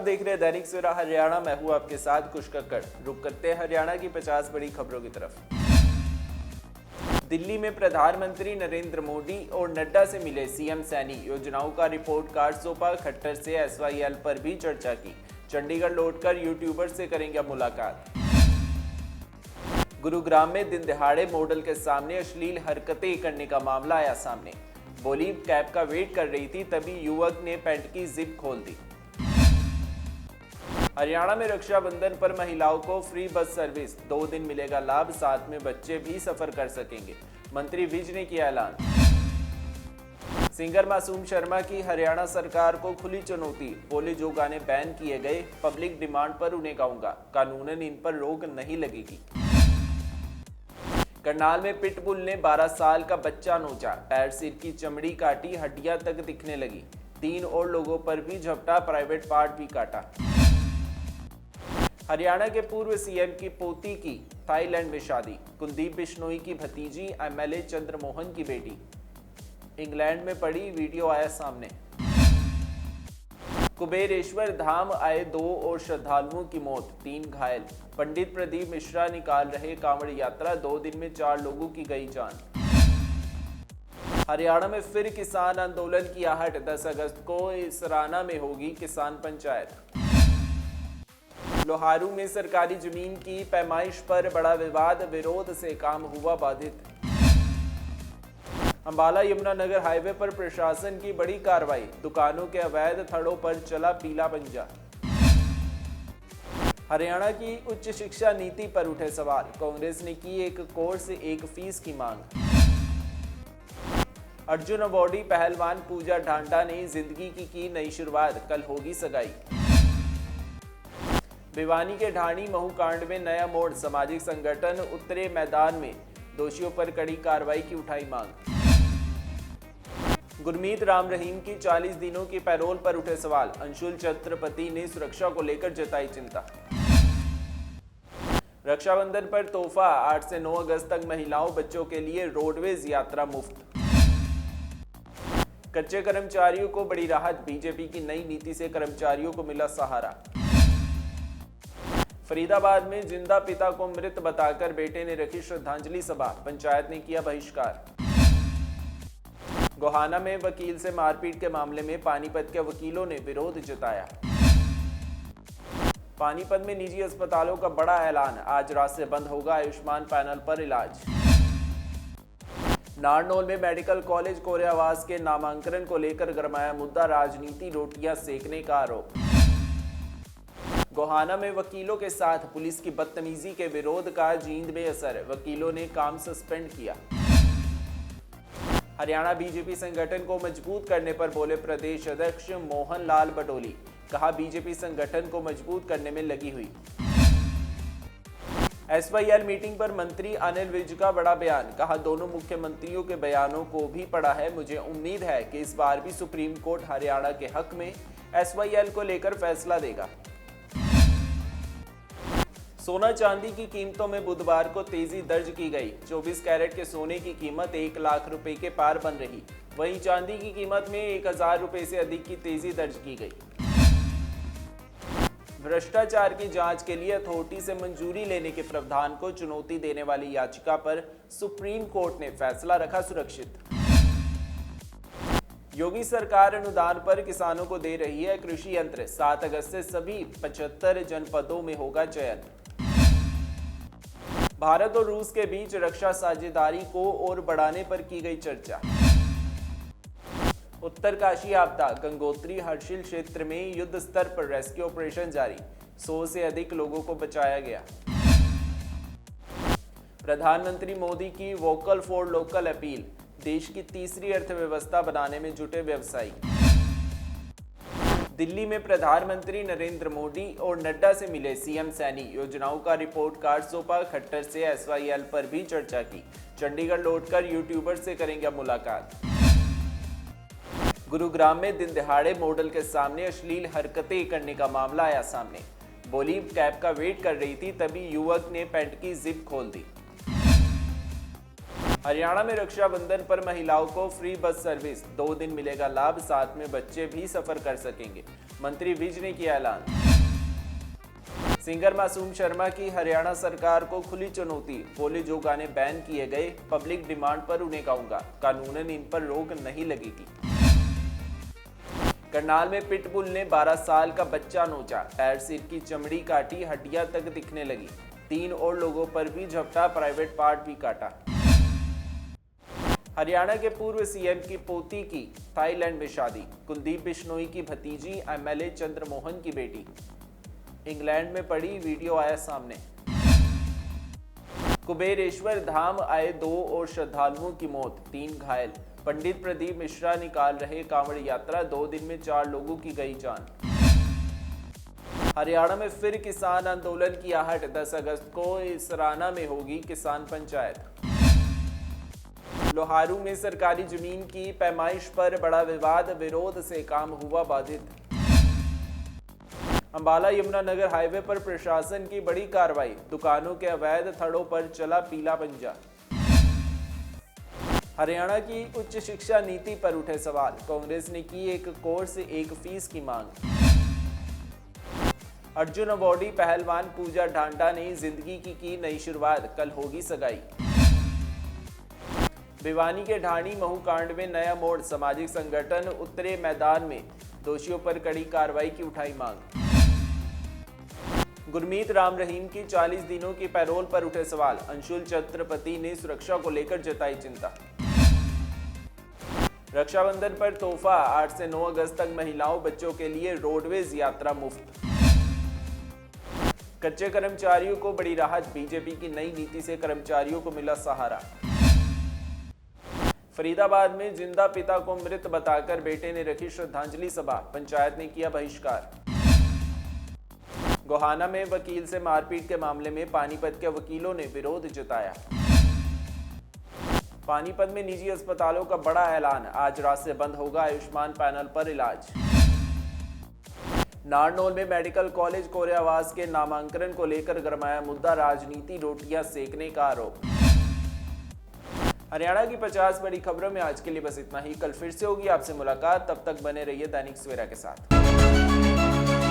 देख रहे हैं दैनिक सवेरा हरियाणा। मैं हूं आपके साथ कुश कक्कड़। रुक करते हैं हरियाणा की 50 बड़ी खबरों की तरफ। दिल्ली में प्रधानमंत्री नरेंद्र मोदी और नड्डा से मिले सीएम सैनी। योजनाओं का रिपोर्ट कार्ड सौंपा। खट्टर से एसवाईएल पर भी चर्चा की। चंडीगढ़ लौटकर यूट्यूबर से करेंगे मुलाकात। गुरुग्राम में दिन दिहाड़े मॉडल के सामने अश्लील हरकतें करने का मामला आया सामने। बोली कैब का वेट कर रही थी, तभी युवक ने पैंट की जिप खोल दी। हरियाणा में रक्षाबंधन पर महिलाओं को फ्री बस सर्विस, 2 दिन मिलेगा लाभ, साथ में बच्चे भी सफर कर सकेंगे। मंत्री विज ने किया ऐलान। सिंगर मासूम शर्मा की हरियाणा सरकार को खुली चुनौती। बोले जो गाने बैन किए गए, पब्लिक डिमांड पर उन्हें गाऊंगा, कानूनन इन पर रोक नहीं लगेगी। करनाल में पिटबुल ने 12 साल का बच्चा नोचा, पैर सिर की चमड़ी काटी, हड्डियां तक दिखने लगी। 3 और लोगों पर भी झपटा, प्राइवेट पार्ट भी काटा। हरियाणा के पूर्व सीएम की पोती की थाईलैंड में शादी। कुलदीप बिश्नोई की भतीजी एमएलए चंद्रमोहन की बेटी। इंग्लैंड में पड़ी, वीडियो आया सामने। कुबेरेश्वर धाम आए 2 और श्रद्धालुओं की मौत, 3 घायल। पंडित प्रदीप मिश्रा निकाल रहे कांवड़ यात्रा, 2 दिन में 4 लोगों की गई जान। हरियाणा में फिर किसान आंदोलन की आहट। 10 अगस्त को इसराना में होगी किसान पंचायत। लोहारू में सरकारी जमीन की पैमाइश पर बड़ा विवाद, विरोध से काम हुआ बाधित। अंबाला यमुनानगर हाईवे पर प्रशासन की बड़ी कार्रवाई, दुकानों के अवैध थड़ों पर चला पीला पंजा। हरियाणा की उच्च शिक्षा नीति पर उठे सवाल, कांग्रेस ने की 1 कोर्स 1 फीस की मांग। अर्जुन अवॉर्डी पहलवान पूजा ढांडा ने जिंदगी की नई शुरुआत, कल होगी सगाई। भिवानी के ढाणी महू कांड में नया मोड़, सामाजिक संगठन उतरे मैदान में, दोषियों पर कड़ी कार्रवाई की उठाई मांग। गुरमीत राम रहीम की 40 दिनों की पैरोल पर उठे सवाल, अंशुल छत्रपति ने सुरक्षा को लेकर जताई चिंता। रक्षाबंधन पर तोहफा, 8 से 9 अगस्त तक महिलाओं बच्चों के लिए रोडवेज यात्रा मुफ्त। कच्चे कर्मचारियों को बड़ी राहत, बीजेपी की नई नीति से कर्मचारियों को मिला सहारा। फरीदाबाद में जिंदा पिता को मृत बताकर बेटे ने रखी श्रद्धांजलि सभा, पंचायत ने किया बहिष्कार। गोहाना में वकील से मारपीट के मामले में पानीपत के वकीलों ने विरोध जताया। पानीपत में निजी अस्पतालों का बड़ा ऐलान, आज रात से बंद होगा आयुष्मान पैनल पर इलाज। नारनौल में मेडिकल कॉलेज कोरियावास के नामांकन को लेकर गरमाया मुद्दा, राजनीति, रोटियां सेकने का आरोप। गोहाना में वकीलों के साथ पुलिस की बदतमीजी के विरोध का जींद में असर, वकीलों ने काम सस्पेंड किया। हरियाणा बीजेपी संगठन को मजबूत करने पर बोले प्रदेश अध्यक्ष मोहन लाल बडोली, कहा बीजेपी संगठन को मजबूत करने में लगी हुई। एसवाईएल मीटिंग पर मंत्री अनिल विज का बड़ा बयान, कहा दोनों मुख्यमंत्रियों के बयानों को भी पढ़ा है, मुझे उम्मीद है कि इस बार भी सुप्रीम कोर्ट हरियाणा के हक में एसवाईएल को लेकर फैसला देगा। सोना चांदी की कीमतों में बुधवार को तेजी दर्ज की गई। 24 कैरेट के सोने की कीमत 1 लाख रुपए के पार बन रही, वहीं चांदी की कीमत में 1000 रुपए से अधिक की तेजी दर्ज की गई। भ्रष्टाचार की जांच के लिए अथॉरिटी से मंजूरी लेने के प्रावधान को चुनौती देने वाली याचिका पर सुप्रीम कोर्ट ने फैसला रखा सुरक्षित। योगी सरकार अनुदान पर किसानों को दे रही है कृषि यंत्र, 7 अगस्त से सभी 75 जनपदों में होगा चयन। भारत और रूस के बीच रक्षा साझेदारी को और बढ़ाने पर की गई चर्चा। उत्तरकाशी आपदा, गंगोत्री हर्षिल क्षेत्र में युद्ध स्तर पर रेस्क्यू ऑपरेशन जारी, 100 से अधिक लोगों को बचाया गया। प्रधानमंत्री मोदी की वोकल फॉर लोकल अपील, देश की तीसरी अर्थव्यवस्था बनाने में जुटे व्यवसायी। दिल्ली में प्रधानमंत्री नरेंद्र मोदी और नड्डा से मिले सीएम सैनी। योजनाओं का रिपोर्ट कार्ड सौंपा। खट्टर से एसवाईएल पर भी चर्चा की। चंडीगढ़ लौटकर यूट्यूबर से करेंगे मुलाकात। गुरुग्राम में दिन दिहाड़े मॉडल के सामने अश्लील हरकतें करने का मामला आया सामने। बोली कैब का वेट कर रही थी, तभी युवक ने पैंट की जिप खोल दी। हरियाणा में रक्षाबंधन पर महिलाओं को फ्री बस सर्विस, 2 दिन मिलेगा लाभ, साथ में बच्चे भी सफर कर सकेंगे। मंत्री विज ने किया ऐलान। सिंगर मासूम शर्मा की हरियाणा सरकार को खुली चुनौती, बोले जो गाने बैन किए गए पब्लिक डिमांड पर उन्हें गाऊंगा, कानूनन इन पर रोक नहीं लगेगी। करनाल में पिटबुल ने 12 साल का बच्चा नोचा, पैर सिर की चमड़ी काटी, हड्डियां तक दिखने लगी। 3 और लोगों पर भी झपटा, प्राइवेट पार्ट भी काटा। हरियाणा के पूर्व सीएम की पोती की थाईलैंड में शादी, कुलदीप बिश्नोई की भतीजी एमएलए चंद्रमोहन की बेटी। इंग्लैंड में पड़ी, वीडियो आया सामने। कुबेरेश्वर धाम आए 2 और श्रद्धालुओं की मौत, 3 घायल। पंडित प्रदीप मिश्रा निकाल रहे कांवड़ यात्रा, 2 दिन में 4 लोगों की गई जान। हरियाणा में फिर किसान आंदोलन की आहट, 10 अगस्त को इसराना में होगी किसान पंचायत। लोहारू में सरकारी जमीन की पैमाइश पर बड़ा विवाद, विरोध से काम हुआ बाधित। अंबाला यमुनानगर हाईवे पर प्रशासन की बड़ी कार्रवाई, दुकानों के अवैध थड़ों पर चला पीला पंजा। हरियाणा की उच्च शिक्षा नीति पर उठे सवाल, कांग्रेस ने की 1 कोर्स 1 फीस की मांग। अर्जुन अवार्डी पहलवान पूजा ढांडा ने जिंदगी की नई शुरुआत, कल होगी सगाई। भिवानी के ढाणी महू कांड में नया मोड़, सामाजिक संगठन उतरे मैदान में, दोषियों पर कड़ी कार्रवाई की उठाई मांग। गुरमीत राम रहीम की 40 दिनों की पैरोल पर उठे सवाल, अंशुल छत्रपति ने सुरक्षा को लेकर जताई चिंता। रक्षाबंधन पर तोहफा, 8 से 9 अगस्त तक महिलाओं बच्चों के लिए रोडवेज यात्रा मुफ्त। कच्चे कर्मचारियों को बड़ी राहत, बीजेपी की नई नीति से कर्मचारियों को मिला सहारा। फरीदाबाद में जिंदा पिता को मृत बताकर बेटे ने रखी श्रद्धांजलि सभा, पंचायत ने किया बहिष्कार। गोहाना में वकील से मारपीट के मामले में पानीपत के वकीलों ने विरोध जताया। पानीपत में निजी अस्पतालों का बड़ा ऐलान, आज रात से बंद होगा आयुष्मान पैनल पर इलाज। नारनौल में मेडिकल कॉलेज कोरियावास के नामांकन को लेकर गरमाया मुद्दा, राजनीति, रोटियां सेकने का आरोप। हरियाणा की 50 बड़ी खबरों में आज के लिए बस इतना ही। कल फिर से होगी आपसे मुलाकात, तब तक बने रहिए दैनिक सवेरा के साथ।